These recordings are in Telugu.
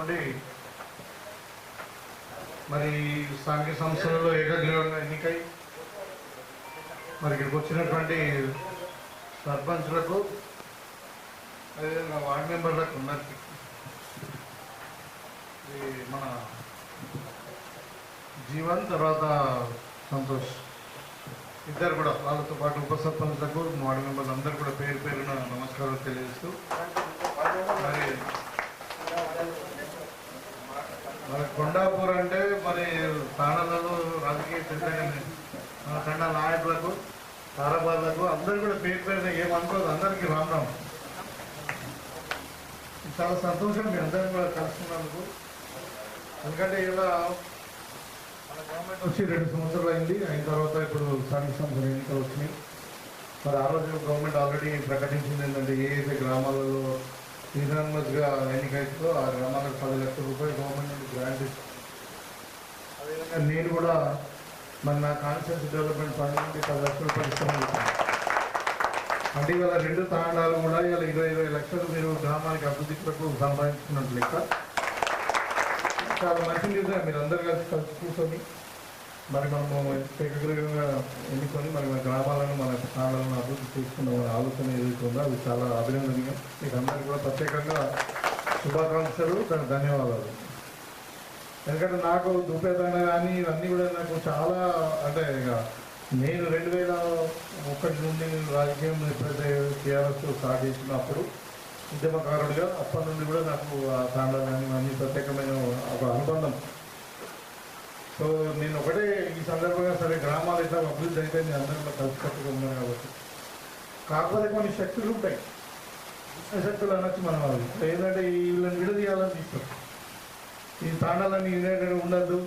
నుండి మరి స్థానిక సంస్థలలో ఏకగ్రీవంగా ఎన్నికై మరి ఇక్కడికి వచ్చినటువంటి సర్పంచ్లకు అదేవిధంగా వార్డు మెంబర్లకు ఉన్నది మన జీవన్ తర్వాత సంతోష్ ఇద్దరు కూడా వాళ్ళతో పాటు ఉప సర్పంచ్లకు వార్డు మెంబర్లు అందరూ కూడా పేరు పేరున నమస్కారాలు తెలియజేస్తూ మరి కొండాపూర్ అంటే మరి తాండాలలో రాజకీయ తండా నాయకులకు తారాబాద్లకు అందరూ కూడా పేరు పేరున ఏమనుకోదు అందరికీ రామ్ రామ్. చాలా సంతోషం మీ అందరం కూడా కలుసుకున్నందుకు. ఎందుకంటే ఇలా మన గవర్నమెంట్ వచ్చి 2 సంవత్సరాలు అయింది. అయిన తర్వాత ఇప్పుడు స్థానిక సంస్థల ఎన్నికలు వచ్చినాయి. మరి ఆ రోజు గవర్నమెంట్ ఆల్రెడీ ప్రకటించింది ఏంటంటే ఏ అయితే గ్రామాలలో యూనానిమస్గా ఎన్నికైతుందో ఆ గ్రామాలకు 10 లక్షల రూపాయలు గవర్నమెంట్ నుండి గ్రాంట్ ఇస్తుంది. అదేవిధంగా నేను కూడా మరి నా కాన్స్టిట్యూన్సీ డెవలప్మెంట్ ఫండ్ నుండి 10 లక్షల రూపాయలు ఇస్తామని చెప్పాను. అంటే ఇవాళ 2 తాండాలు కూడా ఇవాళ 20 లక్షలు మీరు గ్రామానికి అభివృద్ధి కొరకు సంపాదించుకున్నట్టు లెక్క. చాలా మంచి నిర్ణయం. మీరు అందరూ కలిసి కూర్చొని మరి మనము ఏకగ్రీవంగా ఎన్నుకొని మరి మన గ్రామాలను మన తాండాలను అభివృద్ధి చేసుకున్న ఆలోచన ఏదైతే ఉందో అది చాలా అభినందనీయం. మీకు అందరికీ కూడా ప్రత్యేకంగా శుభాకాంక్షలు, ధన్యవాదాలు. ఎందుకంటే నాకు దుపేదన కానీ ఇవన్నీ కూడా నాకు చాలా అంటే ఇక నేను 2001 నుండి రాజకీయం ఎప్పుడైతే టీఆర్ఎస్ స్టార్ట్ చేసినప్పుడు ఉద్యమకారుడిగా అప్పటి నుండి కూడా నాకు ఆ తాండాలు కానీ ఇవన్నీ ప్రత్యేకమైన ఒక అనుబంధం. సో నేను ఒకటే ఈ సందర్భంగా సరే గ్రామాలు అయితే అభివృద్ధి అయితే నేను అందరిలో కలిసికట్టుగా ఉన్నాను కాబట్టి. కాకపోతే కొన్ని శక్తులు ఉంటాయి, శక్తులు అనొచ్చు మనం. వాళ్ళు ఏంటంటే వీళ్ళని విడదీయాలని తీస్తారు. ఈ తాండాలని యునైటెడ్ ఉండద్దు,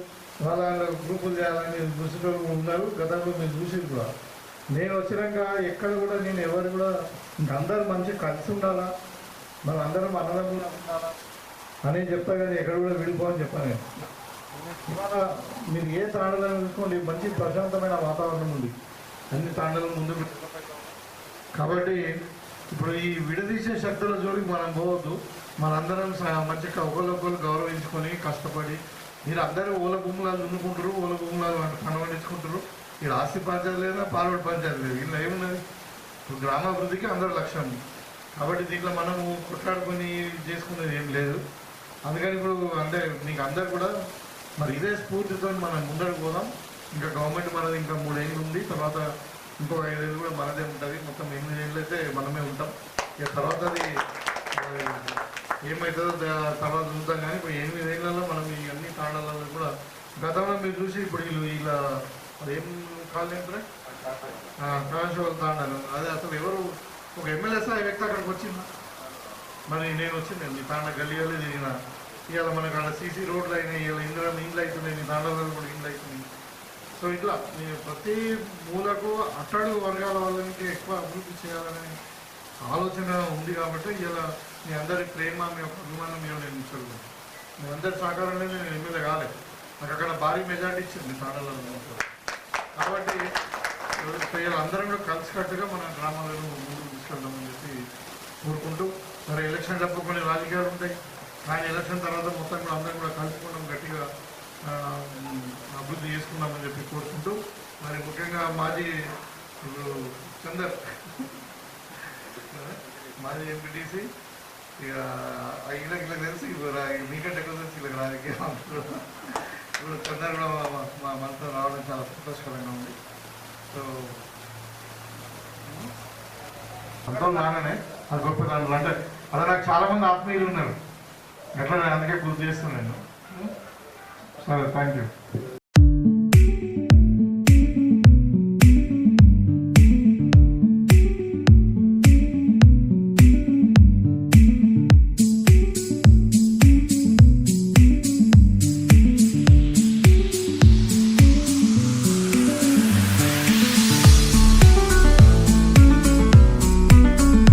వాళ్ళ గ్రూపులు చేయాలని దృష్టిలో ఉన్నారు. గతంలో మీరు చూసి కూడా నేను వచ్చినాక ఎక్కడ కూడా నేను ఎవరు కూడా అందరూ మంచిగా కలిసి ఉండాలా, మనం అందరం అన్నదమ్ములు ఉండాలా అని చెప్పా. కానీ ఎక్కడ కూడా విడిపోవని చెప్పాను నేను. ఇవాళ మీరు ఏ తాండాలను చూసుకోండి, మంచి ప్రశాంతమైన వాతావరణం ఉంది అన్ని తాండాలను ముందు. కాబట్టి ఇప్పుడు ఈ విడదీసే శక్తుల జోలికి మనం పోవద్దు. మనందరం మంచిగా ఒకరికొకరు గౌరవించుకొని కష్టపడి మీరు అందరూ ఓల భూములాలు దున్నుకుంటారు, ఓల భూములాలు పండించుకుంటారు. ఇక్కడ ఆస్తి పంచాయతీ లేదా పాల్గొడు పంచాయతీ లేదు. ఇలా ఏమున్నది? ఇప్పుడు గ్రామాభివృద్ధికి అందరూ లక్ష్యం. కాబట్టి దీంట్లో మనము కొట్లాడుకొని చేసుకునేది ఏం లేదు. అందుకని ఇప్పుడు అంటే మీకు అందరు కూడా మరి ఇదే స్ఫూర్తితో మనం ముందరకు పోదాం. ఇంకా గవర్నమెంట్ మనది ఇంకా 3 ఏళ్ళు ఉంది, తర్వాత ఇంకో 5 ఏళ్ళు కూడా మనదే ఉంటుంది. మొత్తం 8 ఏళ్ళు అయితే మనమే ఉంటాం. ఇక తర్వాత అది ఏమవుతుందో తర్వాత చూద్దాం. కానీ ఇప్పుడు 8 ఏళ్ళలో మనం ఈ అన్ని తాండాలలో కూడా గతంలో మీరు చూసి ఇప్పుడు ఇలా అదేం కాలనీ కాశోల తాండాలు అదే అసలు ఎవరు ఒక ఎమ్మెల్యే స్థాయి వ్యక్తి అక్కడికి వచ్చిందా? మరి నేను వచ్చిందండి తాండా గల్లీలో తిరిగిన. ఇవాళ మనకు అక్కడ సీసీ రోడ్లు అయినాయి, ఇలా ఇండ్లు అవుతున్నాయి, మీ తాండాలలో కూడా ఇండ్లు అవుతున్నాయి. సో ఇట్లా నేను ప్రతి మూలకు అట్టడుగు వర్గాల వాళ్ళకి ఎక్కువ అభివృద్ధి చేయాలనే ఆలోచన ఉంది. కాబట్టి ఇలా మీ అందరి ప్రేమ, మీ యొక్క అభిమానం మీద నేను ఇచ్చాను. మీ అందరి సహకారం లేదు, నేను ఎమ్మెల్యే కాలేదు. నాకు అక్కడ భారీ మెజార్టీ ఇచ్చింది తాండాలలో. కాబట్టి ఇలా అందరం కూడా కలిసికట్టుగా మన గ్రామాలను ముందుకు తీసుకెళ్దామని చెప్పి కోరుకుంటూ, మరి ఎలక్షన్ అప్పుడు కొన్ని రాజకీయాలు ఉంటాయి. కానీ ఎలక్షన్ తర్వాత మొత్తం కూడా అందరం కూడా కలుపుకోవడం గట్టిగా అభివృద్ధి చేసుకుందామని చెప్పి కోరుకుంటూ, మరి ముఖ్యంగా మాజీ చందర్ మాజీ ఎంపీటీసీ ఇక ఇలా తెలిసి మీకంటే ఎక్కువ తెలిసి ఇలా రాజకీయం ఇప్పుడు చందర్ కూడా మా మనతో రావడం చాలా సంతోషకరంగా ఉంది. సో అంతా నానే అది గొప్ప దాంట్లో అంటే అలా నాకు చాలామంది ఆత్మీయులు ఉన్నారు. ఎట్లా నేను అందుకే గుర్తు చేస్తున్నాను. సరే, థ్యాంక్ యూ.